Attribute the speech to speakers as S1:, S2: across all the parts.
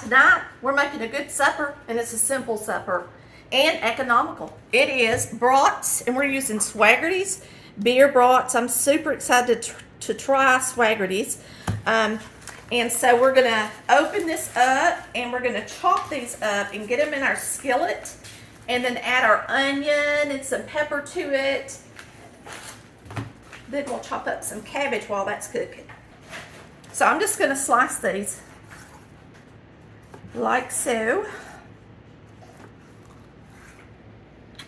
S1: tonight we're making a good supper, and it's a simple supper and economical. It is brats, and we're using Swaggerty's beer brats. I'm super excited to try Swaggerty's. And so we're gonna open this up, and we're gonna chop these up and get them in our skillet, and then add our onion and some pepper to it. Then we'll chop up some cabbage while that's cooking. So I'm just gonna slice these like so.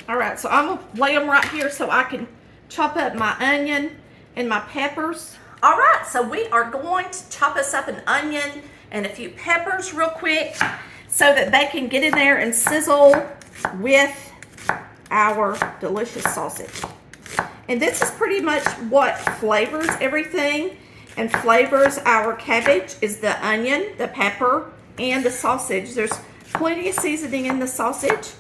S1: All right, so I'm gonna lay them right here so I can chop up my onion and my peppers. All right, so we are going to chop us up an onion and a few peppers real quick so that they can get in there and sizzle with our delicious sausage. And this is pretty much what flavors everything and flavors our cabbage is the onion, the pepper, and the sausage. There's plenty of seasoning in the sausage.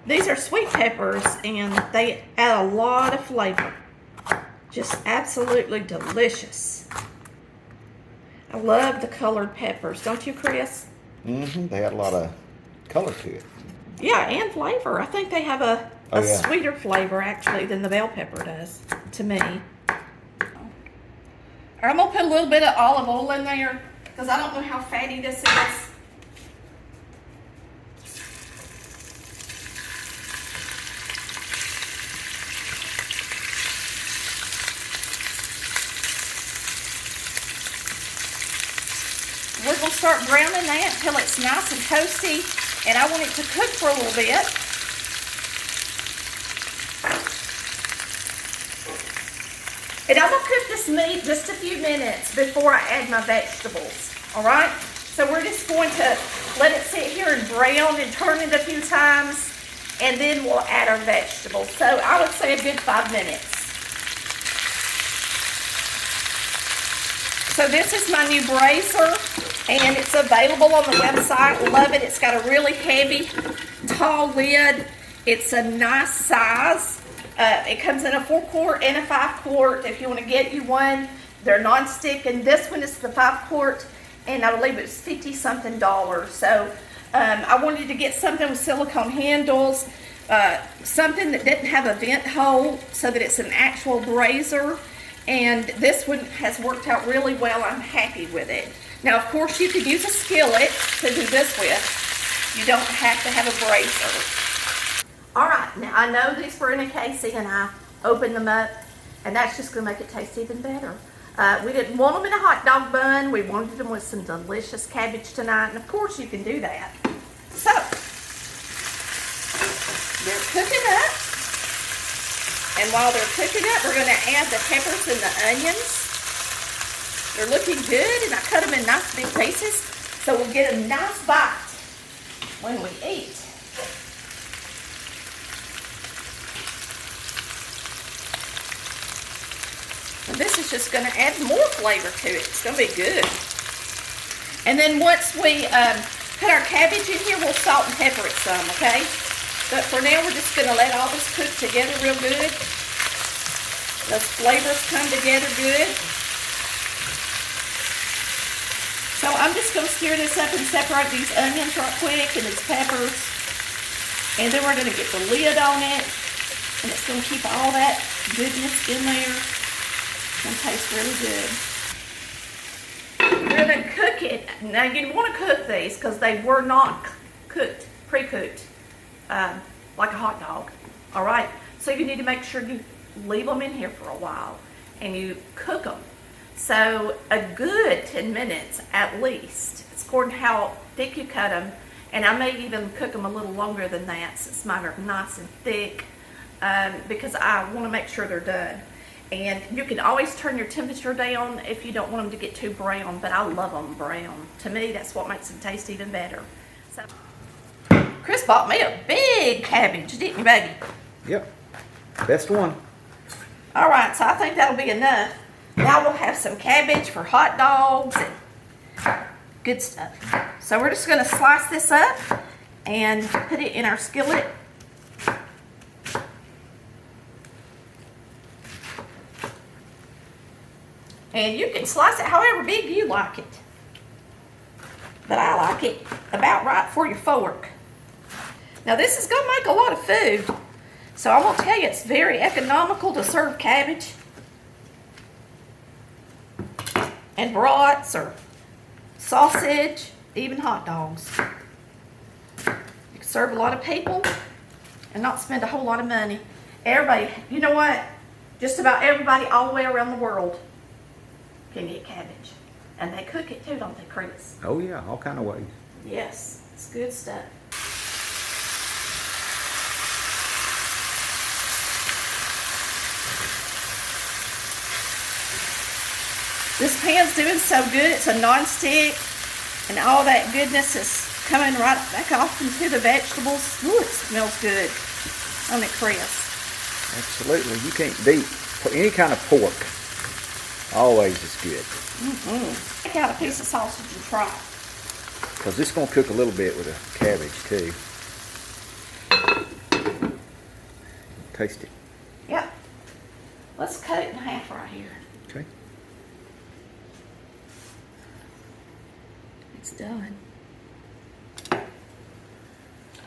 S1: These are sweet peppers, and they add a lot of flavor. Just absolutely delicious. I love the colored peppers, don't you, Chris?
S2: Mm-hmm. They add a lot of color to it.
S1: Yeah, and flavor. I think they have a sweeter flavor, actually, than the bell pepper does, to me. I'm going to put a little bit of olive oil in there, because I don't know how fatty this is. We're going to start browning that until it's nice and toasty, and I want it to cook for a little bit. And I'm going to cook this meat just a few minutes before I add my vegetables, all right? So we're just going to let it sit here and brown and turn it a few times, and then we'll add our vegetables. So I would say a good 5 minutes. So this is my new brazier, and it's available on the website. Love it. It's got a really heavy, tall lid. It's a nice size. It comes in a 4-quart and a 5-quart. If you want to get you one, they're non-stick, and this one is the 5-quart, and I believe it's $50-something. So I wanted to get something with silicone handles, something that didn't have a vent hole, so that it's an actual brazier. And this one has worked out really well. I'm happy with it. Now, of course, you could use a skillet to do this with. You don't have to have a brazier. All right, now I know these were in a casing, and I opened them up, and that's just gonna make it taste even better. We didn't want them in a hot dog bun. We wanted them with some delicious cabbage tonight, and of course you can do that. So, they're cooking up. And while they're cooking up, we're going to add the peppers and the onions. They're looking good, and I cut them in nice big pieces, so we'll get a nice bite when we eat. And this is just going to add more flavor to it. It's going to be good. And then once we put our cabbage in here, we'll salt and pepper it some, okay? But for now, we're just going to let all this cook together real good. Those flavors come together good. So I'm just going to stir this up and separate these onions right quick and these peppers. And then we're going to get the lid on it. And it's going to keep all that goodness in there. It's going to taste really good. We're going to cook it. Now, you want to cook these because they were not cooked, pre-cooked. Like a hot dog, all right? So you need to make sure you leave them in here for a while and you cook them. So a good 10 minutes at least. It's according to how thick you cut them, and I may even cook them a little longer than that since mine are nice and thick, because I want to make sure they're done. And you can always turn your temperature down if you don't want them to get too brown, but I love them brown. To me, that's what makes them taste even better. So Chris bought me a big cabbage, didn't you, baby?
S2: Yep. Best one.
S1: All right, so I think that'll be enough. Now we'll have some cabbage for hot dogs and good stuff. So we're just going to slice this up and put it in our skillet. And you can slice it however big you like it. but I like it about right for your fork. Now this is gonna make a lot of food, so I'm gonna tell you it's very economical to serve cabbage and brats or sausage, even hot dogs. You can serve a lot of people and not spend a whole lot of money. Everybody, you know what? Just about everybody all the way around the world can get cabbage. And they cook it too, don't they, Chris?
S2: Oh yeah, all kind of ways.
S1: Yes, it's good stuff. This pan's doing so good. It's a non-stick, and all that goodness is coming right back off into the vegetables. Ooh, it smells good. On it, Chris.
S2: Absolutely. You can't beat any kind of pork. Always is good.
S1: Take out a piece of sausage and try it.
S2: Because this is going to cook a little bit with the cabbage too. Taste it.
S1: Yep. Let's cut it in half right here.
S2: Okay.
S1: It's done.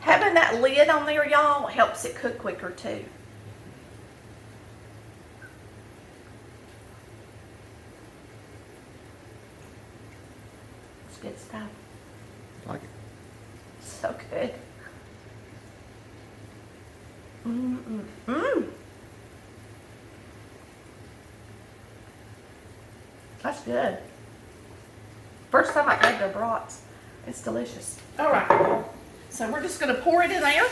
S1: Having that lid on there, y'all, helps it cook quicker too. It's good stuff.
S2: Like it.
S1: So good. That's good. First time I had their brats. It's delicious. All right. So we're just going to pour it in there.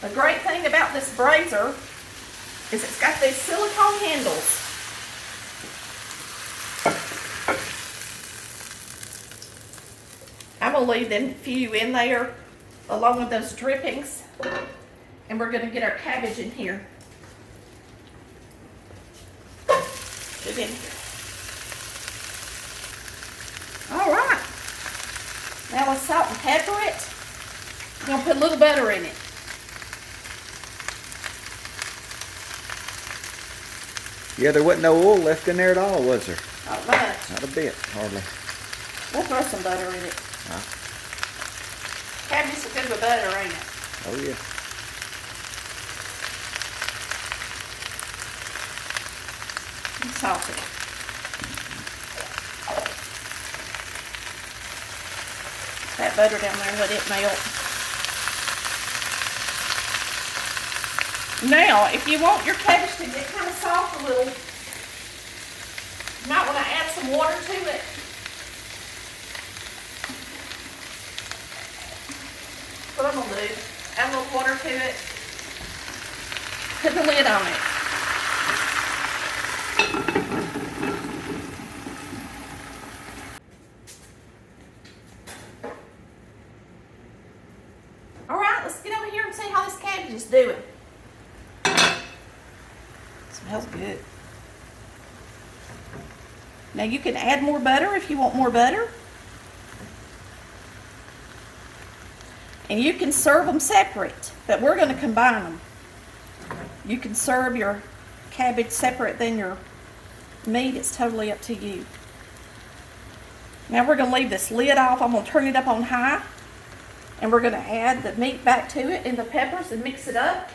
S1: The great thing about this brazier is it's got these silicone handles. I'm going to leave them few in there along with those drippings. And we're going to get our cabbage in here. Put it in here. All right. Now let's salt and pepper it. I'm going to put a little butter in it.
S2: Yeah, there wasn't no oil left in there at all, was there?
S1: Not much.
S2: Not a bit, hardly.
S1: We'll throw some butter in it.
S2: Huh?
S1: Cabbage is good with butter, ain't it?
S2: Oh yeah.
S1: And salt it. That butter down there, let it melt. Now, if you want your cabbage to get kind of soft a little, you might want to add some water to it. What I'm going to do, add a little water to it, put the lid on it. All right, let's get over here and see how this cabbage is doing. Smells good. Now you can add more butter if you want more butter. And you can serve them separate, but we're going to combine them. You can serve your cabbage separate than your meat. It's totally up to you. Now we're going to leave this lid off. I'm going to turn it up on high. And we're going to add the meat back to it and the peppers and mix it up.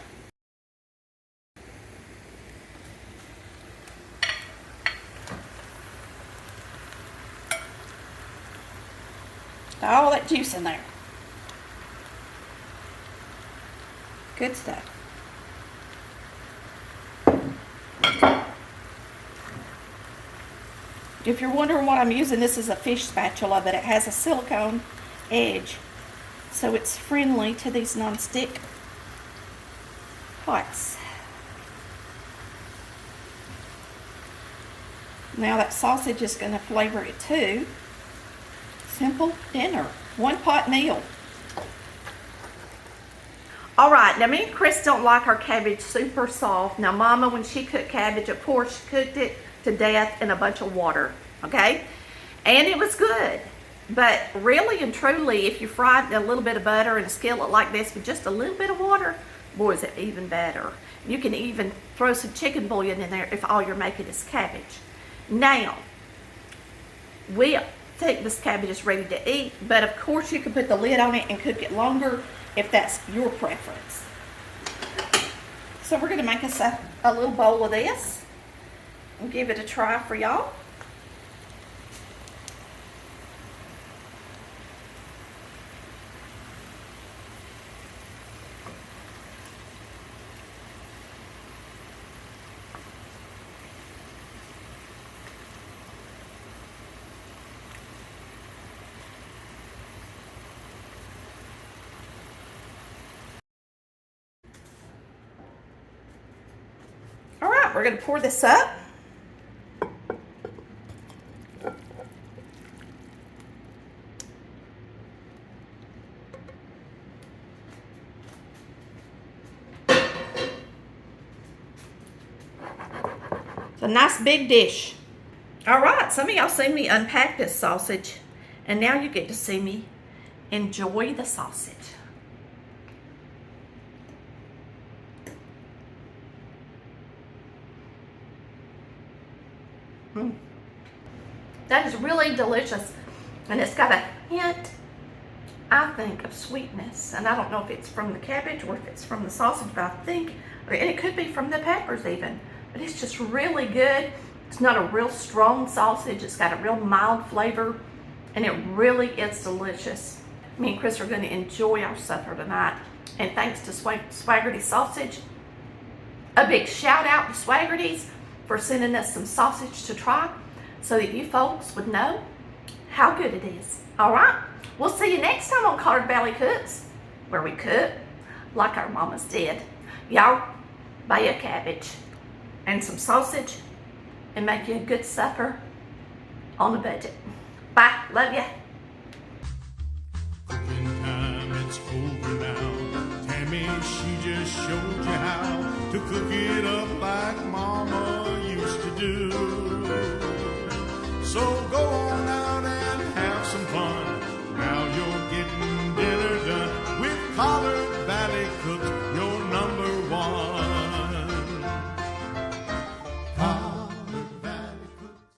S1: All that juice in there. Good stuff. If you're wondering what I'm using, this is a fish spatula, but it has a silicone edge. So it's friendly to these non-stick pots. Now that sausage is going to flavor it too. Simple dinner. One pot meal. All right, now me and Chris don't like our cabbage super soft. Now Mama, when she cooked cabbage, of course, she cooked it to death in a bunch of water, okay? And it was good. But really and truly, if you fry a little bit of butter in a skillet like this with just a little bit of water, boy, is it even better. You can even throw some chicken bouillon in there if all you're making is cabbage. Now, think this cabbage is ready to eat, but of course you can put the lid on it and cook it longer if that's your preference. So we're going to make us a little bowl of this and give it a try for y'all. All right, we're going to pour this up. It's a nice big dish. All right, some of y'all seen me unpack this sausage, and now you get to see me enjoy the sausage. That is really delicious, and it's got a hint, I think, of sweetness, and I don't know if it's from the cabbage or if it's from the sausage, but I think, and it could be from the peppers even, but it's just really good. It's not a real strong sausage. It's got a real mild flavor, and it really is delicious. Me and Chris are going to enjoy our supper tonight, and thanks to Swaggerty Sausage. A big shout out to Swaggerty's for sending us some sausage to try so that you folks would know how good it is. All right, we'll see you next time on Collard Valley Cooks, where we cook like our mamas did. Y'all buy a cabbage and some sausage and make you a good supper on the budget. Bye, love ya.
S3: Cooking time, it's over now. Tammy, she just showed you how to cook it up like Mama used to do. So go on.